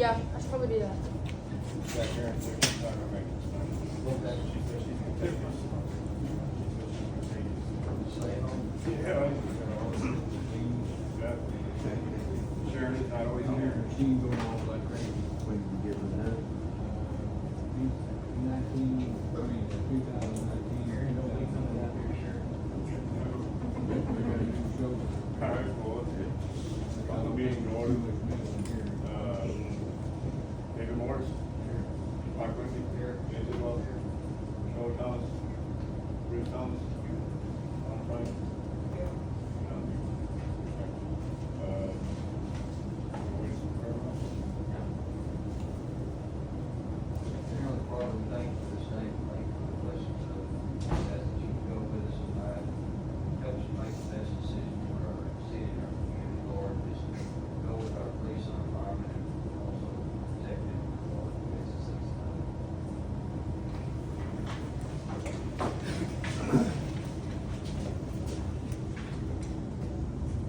Yeah, I should probably do that. Back here and check the tire maintenance. She said she's gonna take this. Yeah. Sharon is not always here. She can go off like crazy when you get her done. 2019. Here, no, we coming out here, sure. We got a new show. Alright, well, on the meeting order, David Morris, Mark Quincy, Jason Wells, Joe Thomas, Bruce Thomas, Ron Frank. Generally, part of the thing for the state, like, the questions of, that you can go with us and help us make the best decision for our city and our community, Lord, just go with our police and our firemen, and also protect them, Lord, against the citizens.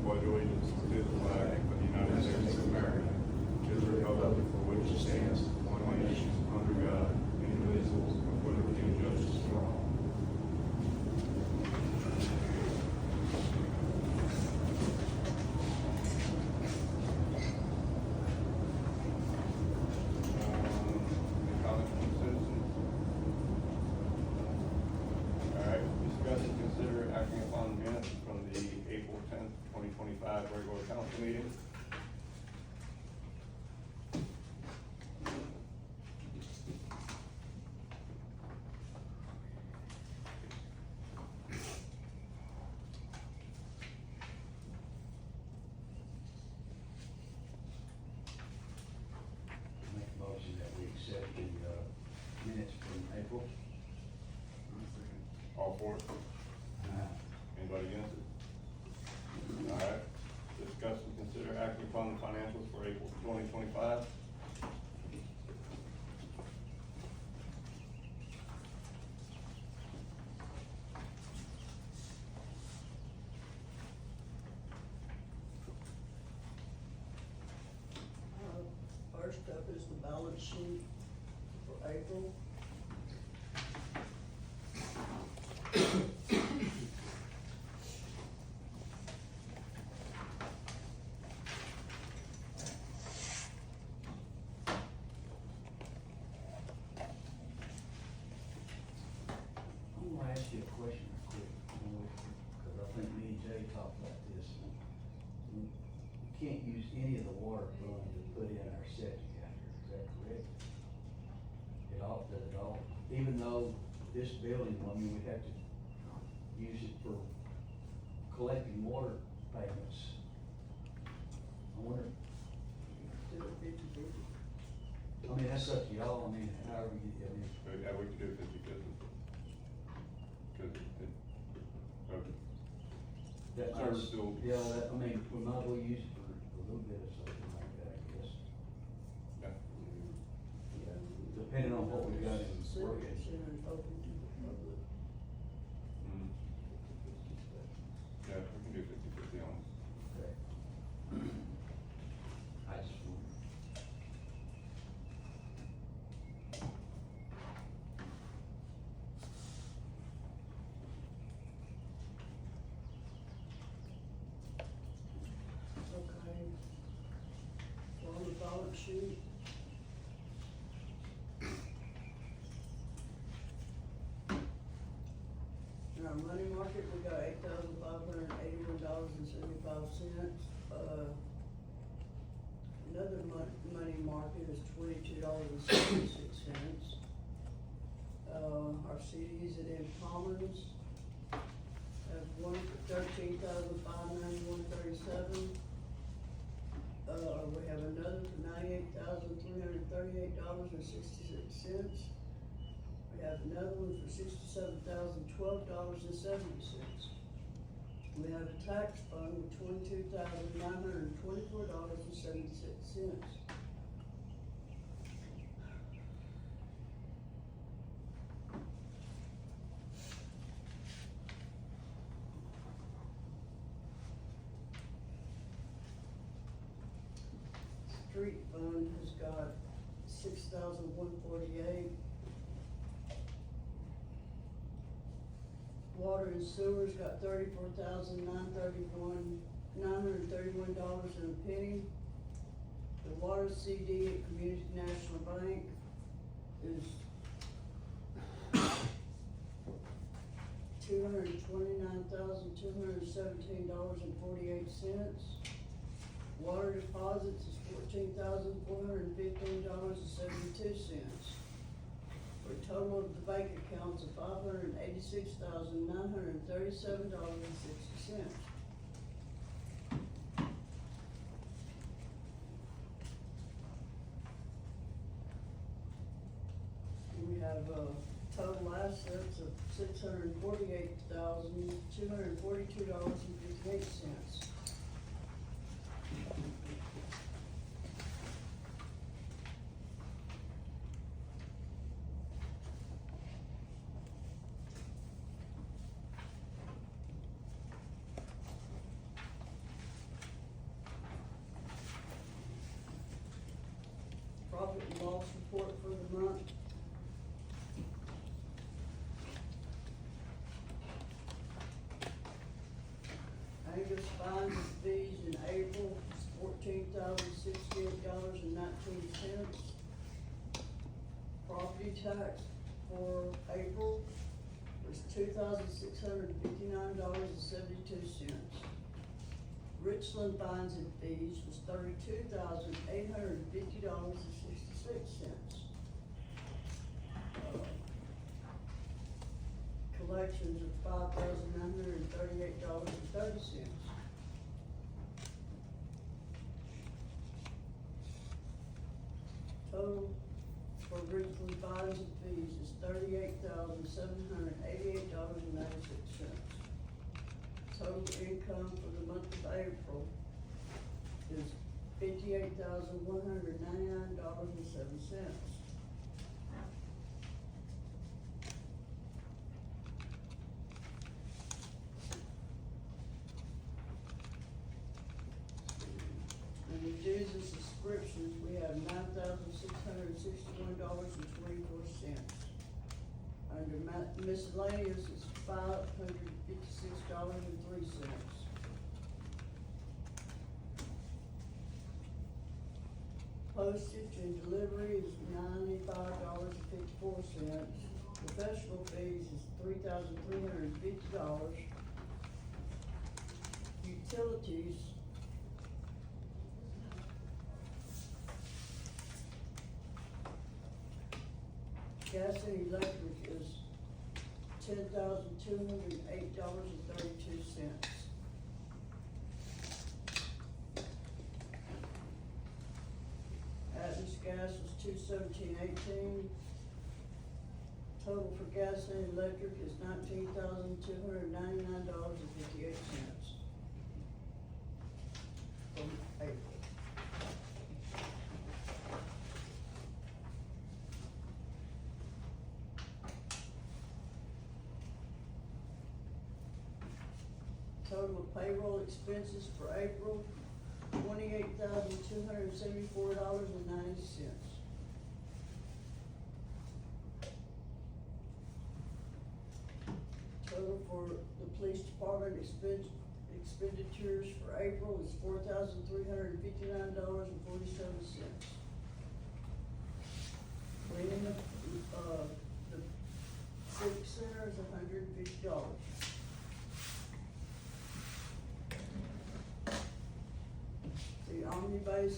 Pledge allegiance to the flag of the United States of America, to the republic for which it stands, one nation, under God, indivisible, with liberty and justice for all. Any comments from citizens? All right, discuss and consider acting upon minutes from the April 10th, 2025 regular council meeting. Make a motion that we accept the, minutes from April. All for it? Anybody against it? All right, discuss and consider acting upon the financials for April 2025. First up is the balance sheet for April. I'm gonna ask you a question real quick, because I think me and Jay talked about this. We can't use any of the water fund to put in our septic out here, is that correct? Does it all, even though this building, I mean, we have to use it for collecting water payments. I wonder, Do it 50/50. I mean, that's up to y'all, I mean, however you, I mean, Yeah, we could do 50/50. Cause okay. that Service might, still- yeah, that, I mean, we might as well use it for a little bit of something like that, I guess. Yeah. Yeah, depending on what we got in Senior working. center is open to the public. Mhm. Yeah, we can do 50/50 on it. Okay. I just wonder. Okay. So on the balance sheet. In our money market, we got $8,581.75. Another money market is $22.66. Our CDs at M Commons have one for $13,591.37. We have another for $98,338.66. We have another one for $67,012.70. We have a tax fund with $22,924.76. Street fund has got 6,148. Water and sewers got $34,931 and a penny. The water CD at Community National Bank is $229,217.48. Water deposits is $14,415.72. For a total of the bank accounts of $586,937.60. We have, total assets of $648,242.58. Profit and loss report for the month. Angus fines and fees in April is $14,068.19. Property tax for April was $2,659.72. Richland fines and fees was $32,850.66. Collections of $5,938.30. Total for Richland fines and fees is $38,788.96. Total income for the month of April is $58,199.07. And the dues and subscriptions, we have $9,661.24. Under miscellaneous, it's $556.03. Postage and delivery is $95.54. Professional fees is $3,350. Utilities gas and electric is $10,208.32. Atlas gas was $217.18. Total for gas and electric is $19,299.58 from April. Total payroll expenses for April, $28,274.90. Total for the police department expenditures for April is $4,359.47. Cleaning the civic center is $150. The Omnibus,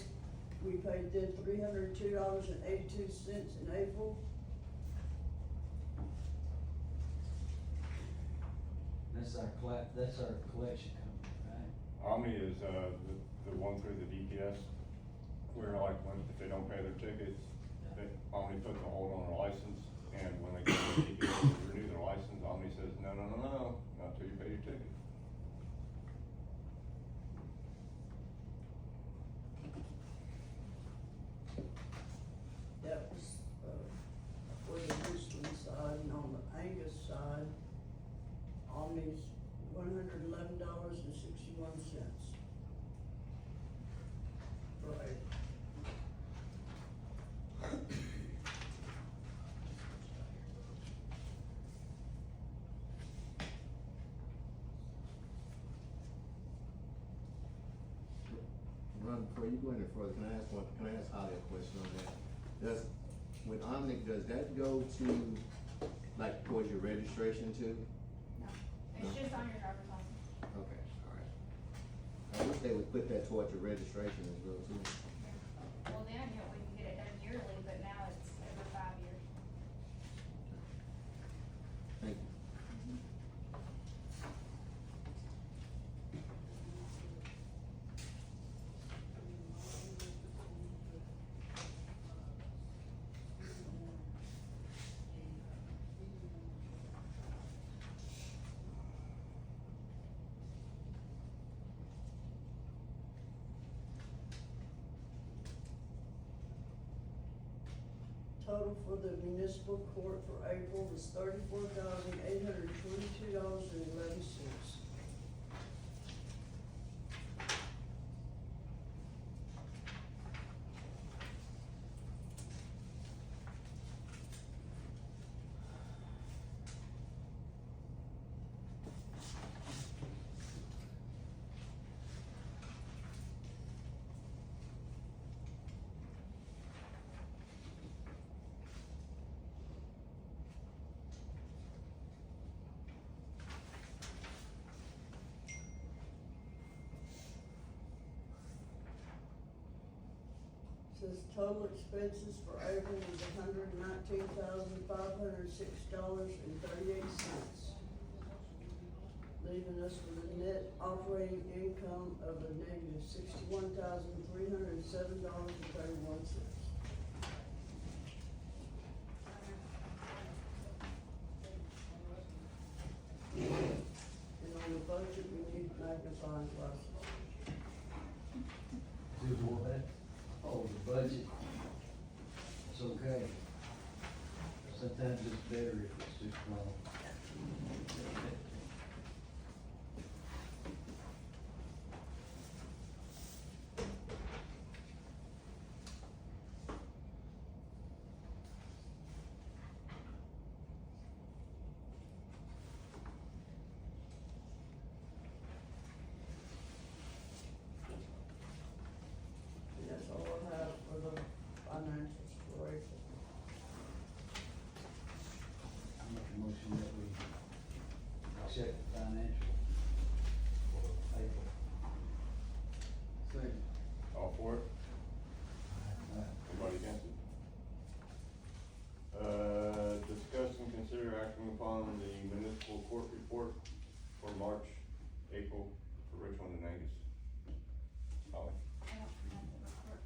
we did $302.82 in April. That's our collection company, right? Omni is, the one through the DPS, where like when, if they don't pay their tickets, they, Omni puts a hold on their license, and when they go to the DPS to renew their license, Omni says, no, not till you pay your ticket. That was, for the Richland side, and on the Angus side, Omni's $111.61 for April. Ron, before you go any further, can I ask Holly a question on that? With Omnic, does that go to, like, towards your registration too? No, it's just on your driver's license. Okay, alright. I wish they would put that towards your registration as well too. Well, then, you know, we can get it done yearly, but now it's every 5 years. Thank you. Total for the municipal court for April was $34,822.11. Says total expenses for April was $119,506.38, leaving us with a net operating income of a negative $61,307.31. And on the budget, we need magnifying glasses. Do what? Oh, the budget. It's okay. Sometimes it's better if it's too small. And that's all I have for the financials for April. I make a motion that we accept the financial for April. Second. All for it? Uh, Anybody against it? Discuss and consider acting upon the municipal court report for March, April for Richland and Angus. Holly? I don't have the report.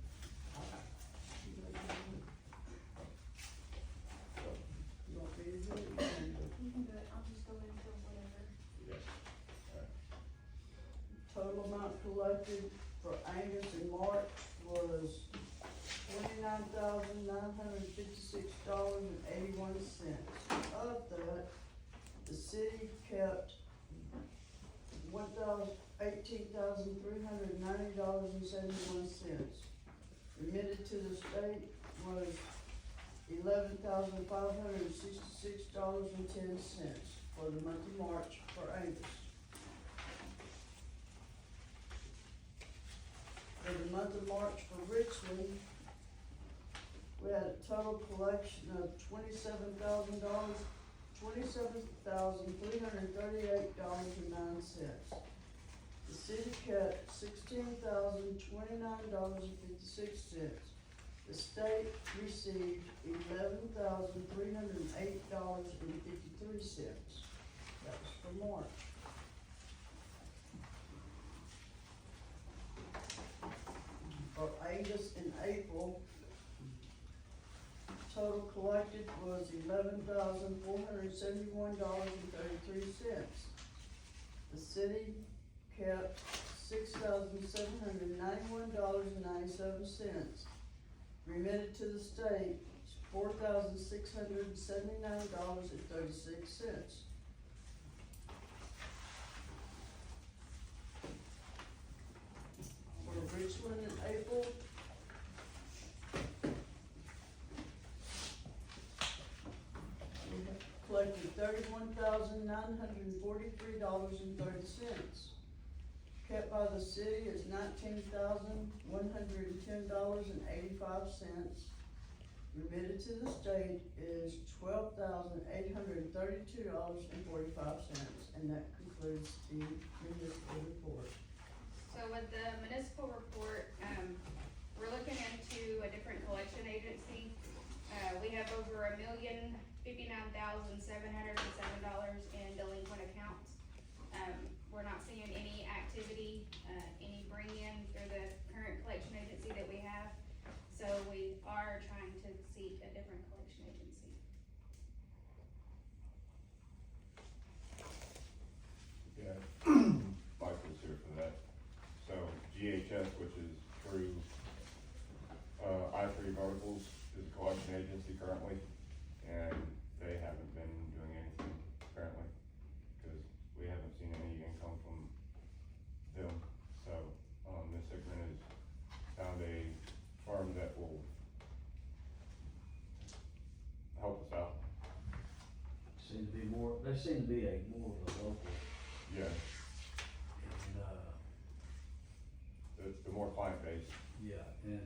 You want me to do it? You can do it. You can do it, I'll just go into whatever. Yes. Alright. Total amount collected for Angus in March was $29,956.81. Of that, the city kept $18,390.71. Remitted to the state was $11,566.10 for the month of March for Angus. For the month of March for Richland, we had a total collection of $27,338.09. The city kept $16,029.56. The state received $11,308.53. That was for March. For Angus in April, total collected was $11,471.33. The city kept $6,791.97. Remitted to the state, $4,679.36. For Richland in April, we collected $31,943.30. kept by the city is $19,110.85. Remitted to the state is $12,832.45, and that concludes the municipal report. So with the municipal report, we're looking into a different collection agency. We have over $1,059,707 in delinquent accounts. We're not seeing any activity, any bring-in through the current collection agency that we have. So we are trying to seek a different collection agency. Yeah, Michael's here for that. So GHS, which is through, I3 Verticals, is a collection agency currently, and they haven't been doing anything apparently, because we haven't seen any income from them. So, Ms. Hickman has found a firm that will help us out. Seem to be more, there seem to be more of a local, Yeah, and, the more client base. yeah, and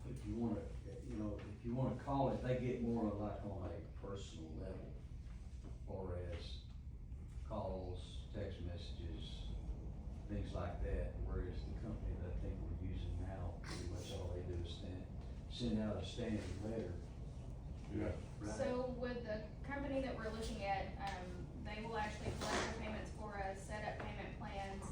if you wanna, if you wanna call it, they get more like on a personal level, or as calls, text messages, things like that, whereas the company that I think we're using now, pretty much all they do is send out a standard letter. Yeah. Right? So with the company that we're looking at, they will actually collect the payments for us, set up payment plans,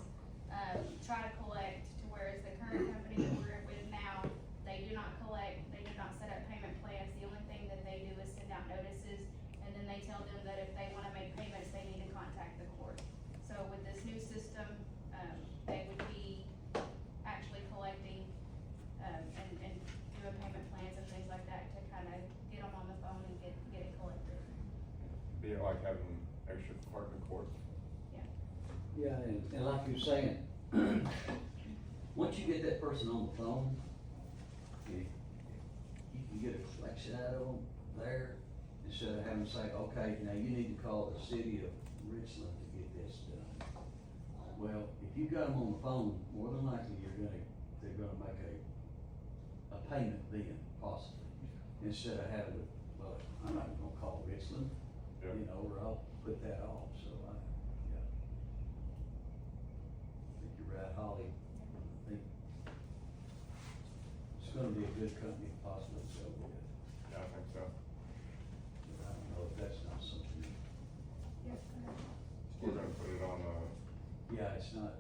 try to collect, to whereas the current company that we're with now, they do not collect, they do not set up payment plans. The only thing that they do is send out notices, and then they tell them that if they wanna make payments, they need to contact the court. So with this new system, they would be actually collecting, and doing payment plans and things like that to kinda get them on the phone and get it collected. Be it like having extra clerk in court. Yeah, and like you were saying, once you get that person on the phone, you can get a reflection out of them there, instead of having to say, okay, now you need to call the city of Richland to get this done. Well, if you got them on the phone, more than likely they're gonna make a payment then, possibly, instead of having to, well, I'm not gonna call Richland, Yeah. or I'll put that off, so yeah. I think you're right, Holly. I think it's gonna be a good company to possibly go with, Yeah, I think so. but I don't know if that's not something, We're gonna put it on, yeah, it's not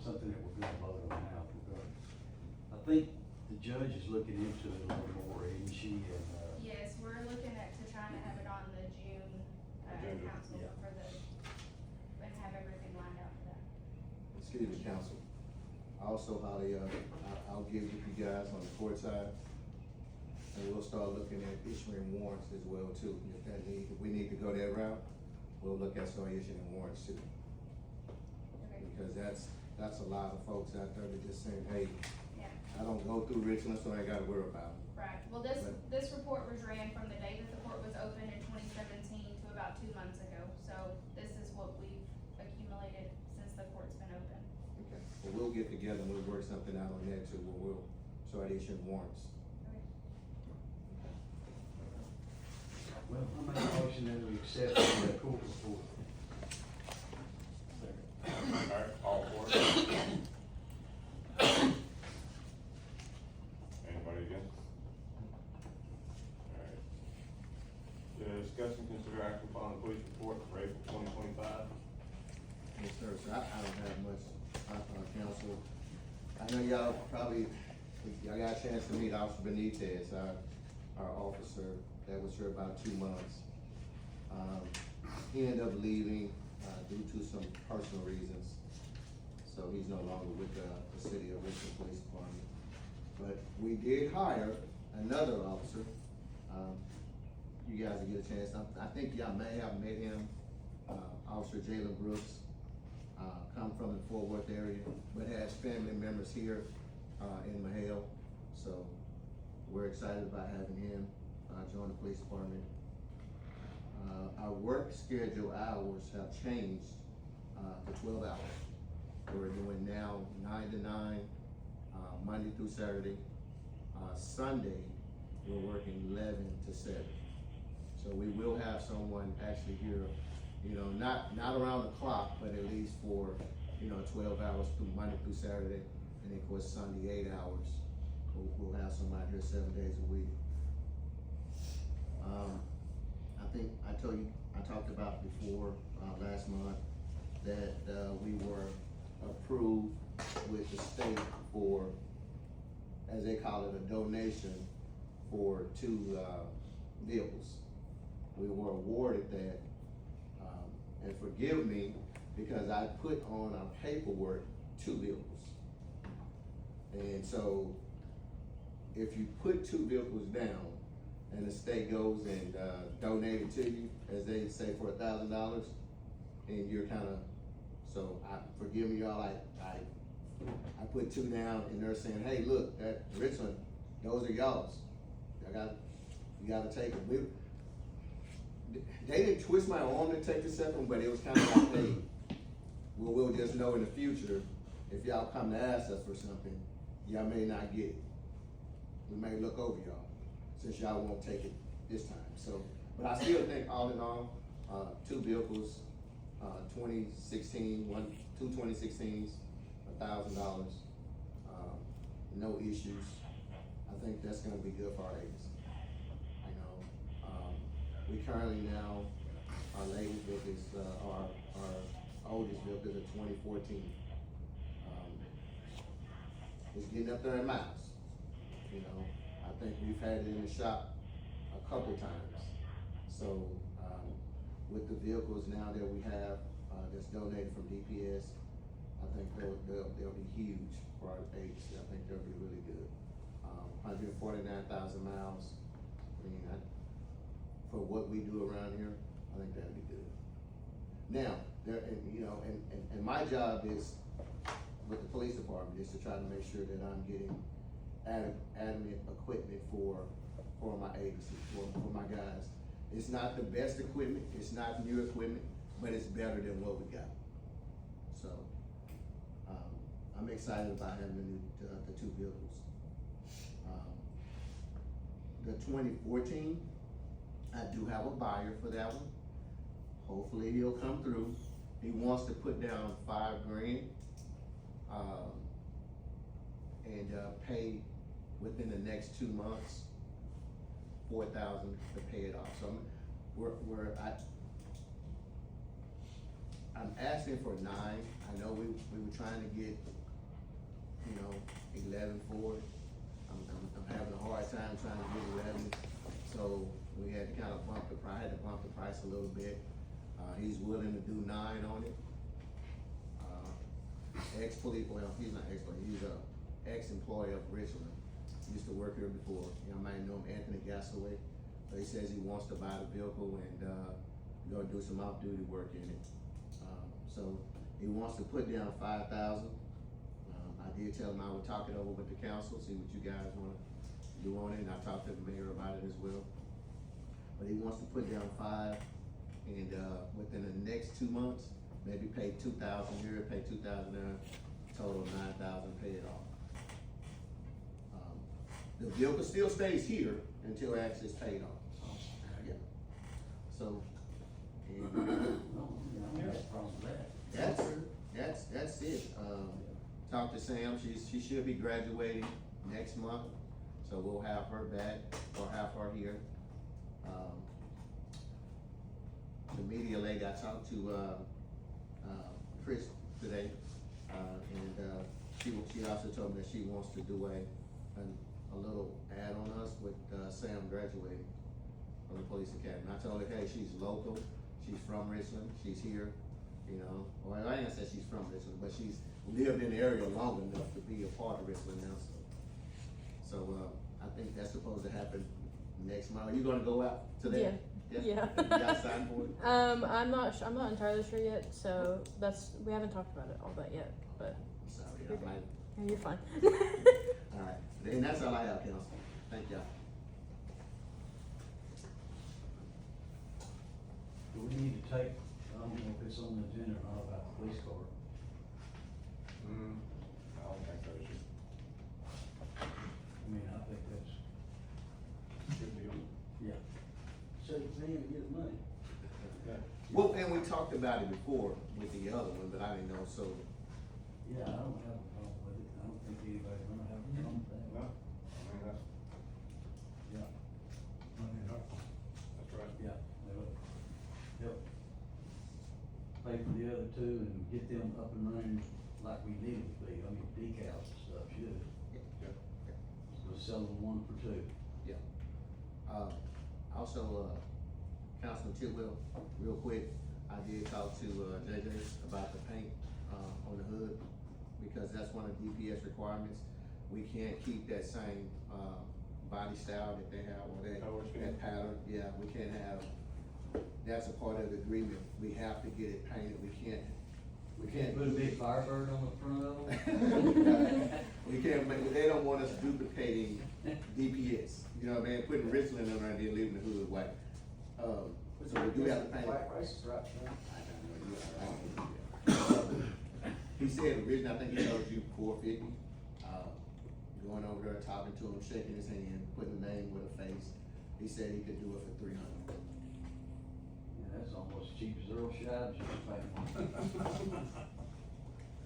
something that we're gonna vote on now, I think the judge is looking into it a little more, isn't she, and, Yes, we're looking at to trying to have it on the June, Agenda. council Yeah. for and have everything lined out for that. Excuse me, council. Also, Holly, I'll get with you guys on the court side, and we'll start looking at issuing warrants as well too. If we need to go that route, we'll look at start issuing warrants too. Okay. Because that's a lot of folks out there that just saying, hey, Yeah, I don't go through Richland, so I ain't gotta worry about it. right. Well, this report was ran from the day that the court was open in 2017 to about 2 months ago. So this is what we've accumulated since the court's been open. Okay, well, we'll get together and we'll work something out on that too, where we'll start issuing warrants. well, I make a motion that we accept the court report. alright, all for it? Anybody against? Alright. Discuss and consider action upon the police report for April 2025. Yes, sir, so I don't have much, council. I know y'all probably, y'all got a chance to meet Officer Benitez, our officer that was here about 2 months. He ended up leaving, due to some personal reasons. So he's no longer with the city of Richland Police Department. But we did hire another officer. You guys will get a chance, I think y'all may have met him, Officer Jalen Brooks. Come from the Fort Worth area, but has family members here, in Mahale. So we're excited about having him, join the police department. Our work schedule hours have changed, to 12 hours. We're doing now 9 to 9, Monday through Saturday. Sunday, we're working 11 to 7. So we will have someone actually here, you know, not around the clock, but at least for, you know, 12 hours through Monday through Saturday, and then of course Sunday 8 hours. We'll have somebody here 7 days a week. I think I talked about before, last month, that, we were approved with the state for, as they call it, a donation for 2, vehicles. We were awarded that, and forgive me, because I put on our paperwork 2 vehicles. And so, if you put 2 vehicles down, and the state goes and, donate it to you, as they say, for $1,000, and you're kinda, so forgive me y'all, I put 2 down, and they're saying, hey, look, that Richland, those are y'all's. You gotta take them. They didn't twist my arm to take the second, but it was kinda like, hey, we'll just know in the future, if y'all come to ask us for something, y'all may not get it. We may look over y'all, since y'all won't take it this time. So, but I still think all in all, 2 vehicles, 2016, 2 2016s, $1,000, no issues. I think that's gonna be good for our agency. You know, we currently now, our latest vehicle is, our oldest vehicle is a 2014. It's getting up there in miles, you know. I think we've had it in the shop a couple times. So, with the vehicles now that we have, that's donated from DPS, I think they'll be huge for our agency. I think they'll be really good. 149,000 miles. I mean, for what we do around here, I think that'd be good. Now, and my job is, with the police department, is to try to make sure that I'm getting adamant equipment for my agency, for my guys. It's not the best equipment, it's not new equipment, but it's better than what we got. So, I'm excited about having the 2 vehicles. The 2014, I do have a buyer for that one. Hopefully he'll come through. He wants to put down $5 grand, and pay within the next 2 months, $4,000 to pay it off. So I'm asking for 9. I know we were trying to get, 11 for it. I'm having a hard time trying to get 11. So we had to kind of bump the price a little bit. He's willing to do 9 on it. Ex-police, well, he's not ex-police, he's a ex-employee of Richland. Used to work here before. You might know him, Anthony Gasaway. So he says he wants to buy the vehicle and go do some off-duty work in it. So he wants to put down $5,000. I did tell him I would talk it over with the council, see what you guys want to do on it, and I talked to the mayor about it as well. But he wants to put down 5, and within the next 2 months, maybe pay 2,000 here, pay 2,000 there, total 9,000, pay it off. The vehicle still stays here until actually it's paid off. Yeah. So, that's it. Talked to Sam, she should be graduating next month, so we'll have her back, or have her here. The media lady, I talked to, Chris today, and she also told me that she wants to do a little ad on us with, Sam graduating from the police academy. I told her, hey, she's local, she's from Richland, she's here, well, I ain't gonna say she's from Richland, but she's lived in the area long enough to be a part of Richland now, so I think that's supposed to happen next month. Are you gonna go out today? Yeah. You got signed for it? I'm not entirely sure yet, so we haven't talked about it all that yet, but I'm sorry, I might. yeah, you're fine. All right, and that's all I have, council. Thank y'all. Do we need to take, I don't know if it's on the agenda or not, about the police car? I don't think so, it's just I mean, I think that's, a good deal. yeah. So you can get money. Yeah. Well, and we talked about it before with the other one, but I didn't know, so, Yeah, I don't have a problem with it. I don't think anybody's gonna have a problem with that. No, I mean, that's Yeah, right. yeah, they'll, yep. Pay for the other two and get them up and running like we need them to be. I mean, decals and stuff should. Yeah. We'll sell them 1 for 2. yeah. Also, Councilman Chitwell, real quick, I did talk to, JJ about the paint, on the hood, because that's one of DPS requirements. We can't keep that same, body style that they have, or Oh, what you mean? that pattern, yeah, we can't have, that's a part of the agreement, we have to get it painted, we can't. Put a big Firebird on the front of them. We can't make, they don't want us duplicating DPS, you know what I mean, putting Richland on there and then leaving the hood white. So we do have to paint. White race is right, man. He said originally, I think he told you 450, going over there, talking to him, shaking his hand, putting a name with a face. He said he could do it for 300. Yeah, that's almost as cheap as Earl Shives used to paint one.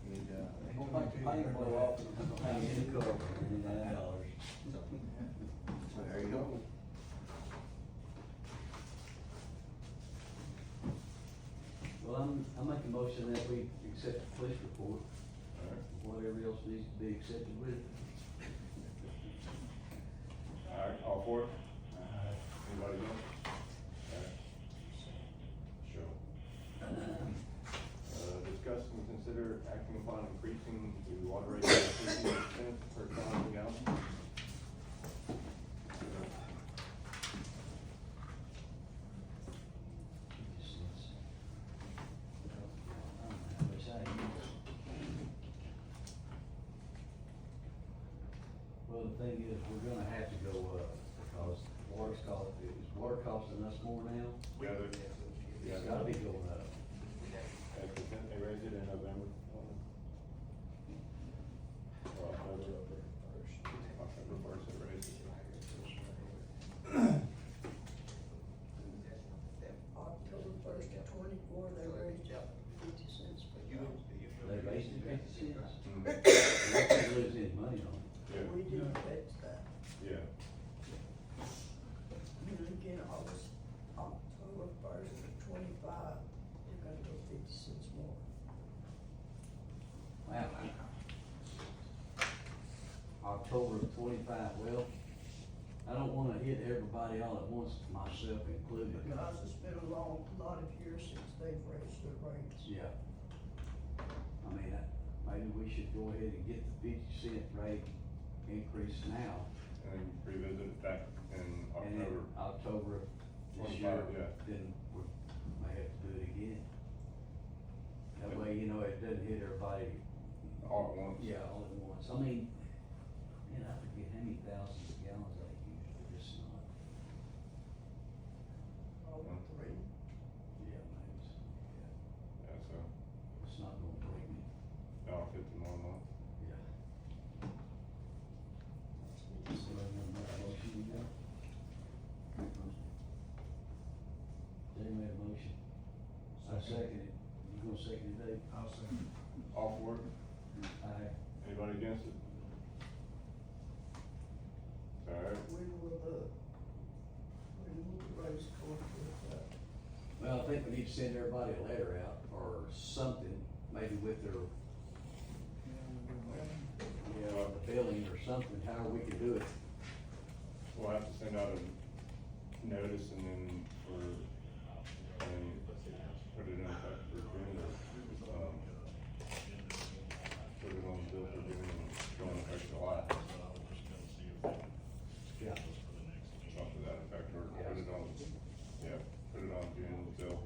And, Don't make the paint blow off and paint any color for $99. so there you go. Well, I make a motion that we accept the police report, All right. whatever else needs to be accepted with it. All right, all for it? Anybody against? All right. Sure. Discuss and consider acting upon increasing the water rate by 15% per thousand gallons. Well, the thing is, we're gonna have to go up, because is water costing us more now? Yeah, It's gotta be going up. they raised it in November. Or October. October first, they raised it. October 1st to 24, they raised up 50 cents per gallon. They raised it 50 cents. Mm. We're not gonna lose any money on it. Yeah, We didn't fix that. yeah. And again, October 1st to 25, they're gonna go 50 cents more. Wow. October of 25, well, I don't wanna hit everybody all at once, myself included. Because it's been a lot of years since they've raised their rates. Yeah. I mean, maybe we should go ahead and get the 50-cent rate increase now. And revisit it back in And in October. October of this year, 25, yeah. then we may have to do it again. That way, you know, it doesn't hit everybody. All at once. Yeah, all at once. I mean, man, I forget how many thousands of gallons I use, but it's not, Over 3. yeah, maybe it's, Yeah, so, it's not gonna break me. $1.50 more a month. Yeah. So I'm gonna make a motion to go. Jay made a motion. I second it. You gonna second it, Dave? I'll second. All for it? Aye. Anybody against it? All right. We will raise court with that. Well, I think we need to send everybody a letter out or something, maybe with their, the billing or something, however we can do it. We'll have to send out a notice and then put it in effect for June, put it on the bill for June and go in effect July. Yeah. Something to that effect, or put it on, yeah, put it on June's bill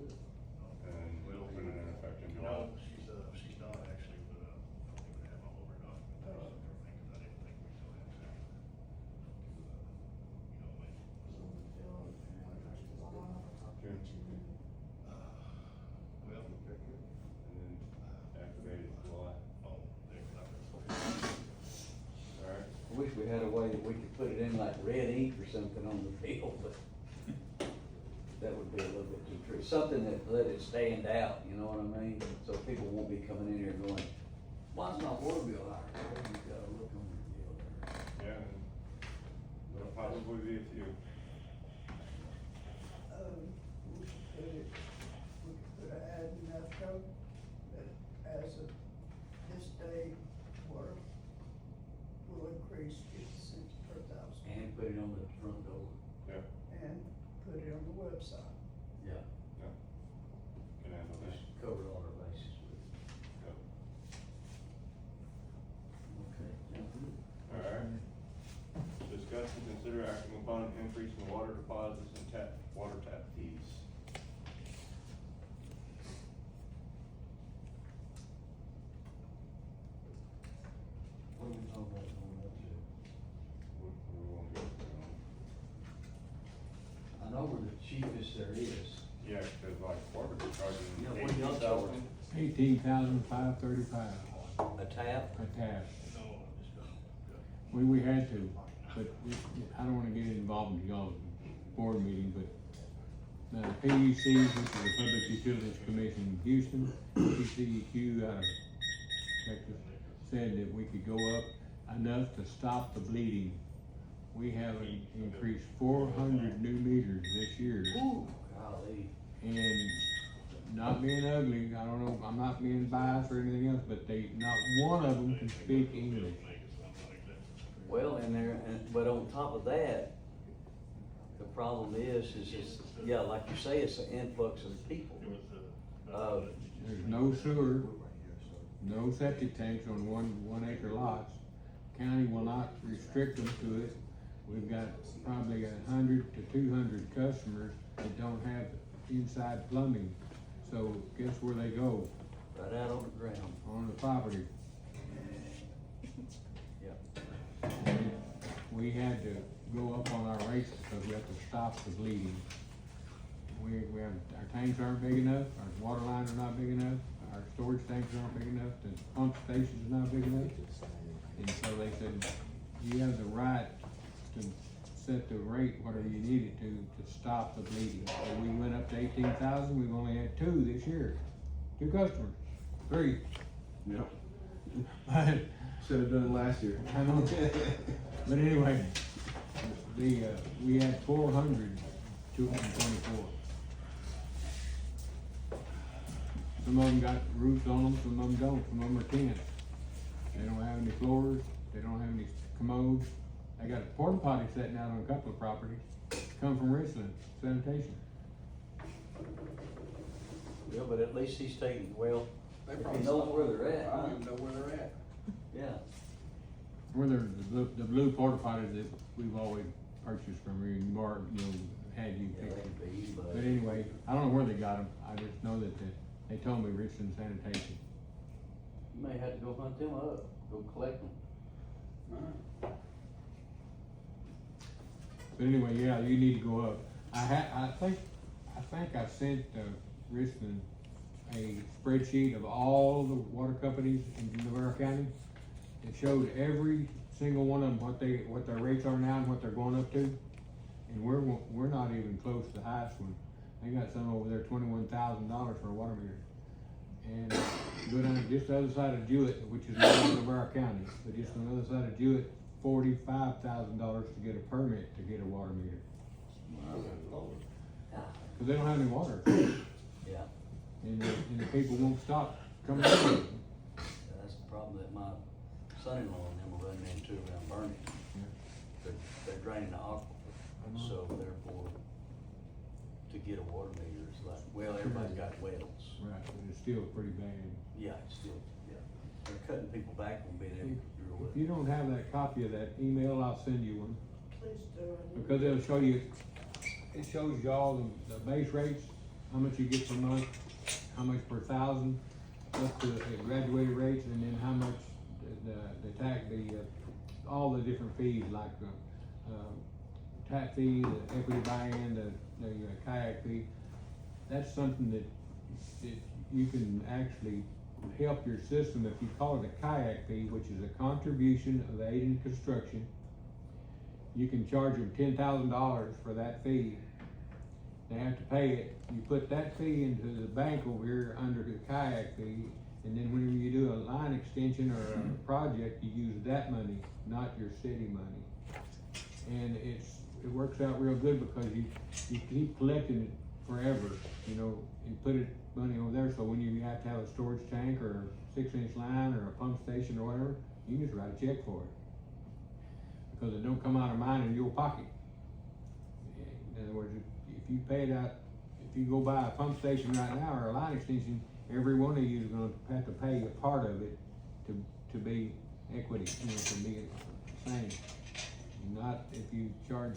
and put it in effect in July. No, she's not actually, but, I don't even have all of her documentation and everything, cause I didn't think we still had to. You know, when. June something on the bill, but that would be a little bit too true. Something that let it stand out, you know what I mean? So people won't be coming in here going, why is my water bill higher? Well, you gotta look on your bill there. Yeah, and there'll probably be a few. We should put it, we could put an ad in that code that as of this day, water will increase 50 cents per thousand. And put it on the front door. Yeah, And put it on the website. Yeah. can handle that. Just cover all our bases with it. Yep. Okay, sounds good. Alright. Discuss and consider acting upon increase in water deposits and water tap fees. What are we talking about going up to? We won't go through them. I know we're the cheapest there is. Yeah, cause like Corbett's charging Yeah, what do y'all charge? 18,000. $18,535 A tap? a tap. No, just, We had to, but I don't wanna get involved in y'all's board meeting, but the PUC, which is the Public Utilities Commission in Houston, PCEQ out of Texas, said that we could go up enough to stop the bleeding. We have increased 400 new meters this year. Ooh, golly. And not being ugly, I don't know, I'm not being biased or anything else, but not one of them can speak English. Well, but on top of that, the problem is yeah, like you say, it's an influx of people. There's no sewer, no septic tanks on one acre lots. County will not restrict them to it. We've got probably 100 to 200 customers that don't have inside plumbing. So guess where they go? Right out on the ground. On the property. Yep. We had to go up on our rates because we have to stop the bleeding. We have, our tanks aren't big enough, our water lines are not big enough, our storage tanks aren't big enough, the pump station's not big enough. And so they said, you have the right to set the rate, whatever you need it to stop the bleeding. So we went up to 18,000, we've only had 2 this year, 2 customers, 3. Yep. But Should've done it last year. I know. But anyway, we had 224. Some of them got roofs on them, some of them don't, some of them are tin. They don't have any floors, they don't have any commodes. They got a porta potty sitting out on a couple of properties, come from Richland sanitation. Yeah, but at least he's taking, well, They if he probably knows where they're at, I huh? don't even know where they're at. Yeah. Where they're the blue porta potties that we've always purchased from you, Mark, had you Yeah, pick that them. could be, But but anyway, I don't know where they got them, I just know that they told me Richland sanitation. you may have to go hunt them up, go collect them. But anyway, yeah, you need to go up. I think I sent Richland a spreadsheet of all the water companies in Navarre County. It showed every single one of them, what their rates are now and what they're going up to. And we're not even close to the highest one. They got some over there, $21,000 for a water meter. And go down just the other side of Jewett, which is not in Navarre County, but just on the other side of Jewett, $45,000 to get a permit to get a water meter. Cause they don't have any water. Yeah, And the people won't stop coming in. that's the problem that my son-in-law and them are running into around Burning. They're draining the aquifer, so therefore, to get a water meter is like, well, everybody's got wells. Right, but it's still pretty bad. Yeah, it's still, yeah, they're cutting people back on being able to drill If you it. don't have that copy of that email, I'll send you one. Please do. Because it'll show you, it shows you all the base rates, how much you get per month, how much per thousand, up to the graduated rates, and then how much the tax, all the different fees, like, tap fee, the equity buy-in, the kayak fee. That's something that you can actually help your system if you call it a kayak fee, which is a contribution of aid in construction. you can charge them $10,000 for that fee. They have to pay it. You put that fee into the bank over here under the kayak fee, and then whenever you do a line extension or a project, you use that money, not your city money. And it works out real good because you keep collecting it forever, you know, and put money over there, so when you have to have a storage tank or a 6-inch line or a pump station or whatever, you can just write a check for it. Because it don't come out of mine in your pocket. In other words, if you pay it out, if you go buy a pump station right now or a line extension, every one of you is gonna have to pay a part of it to be equity, you know, to be the same. Not if you charge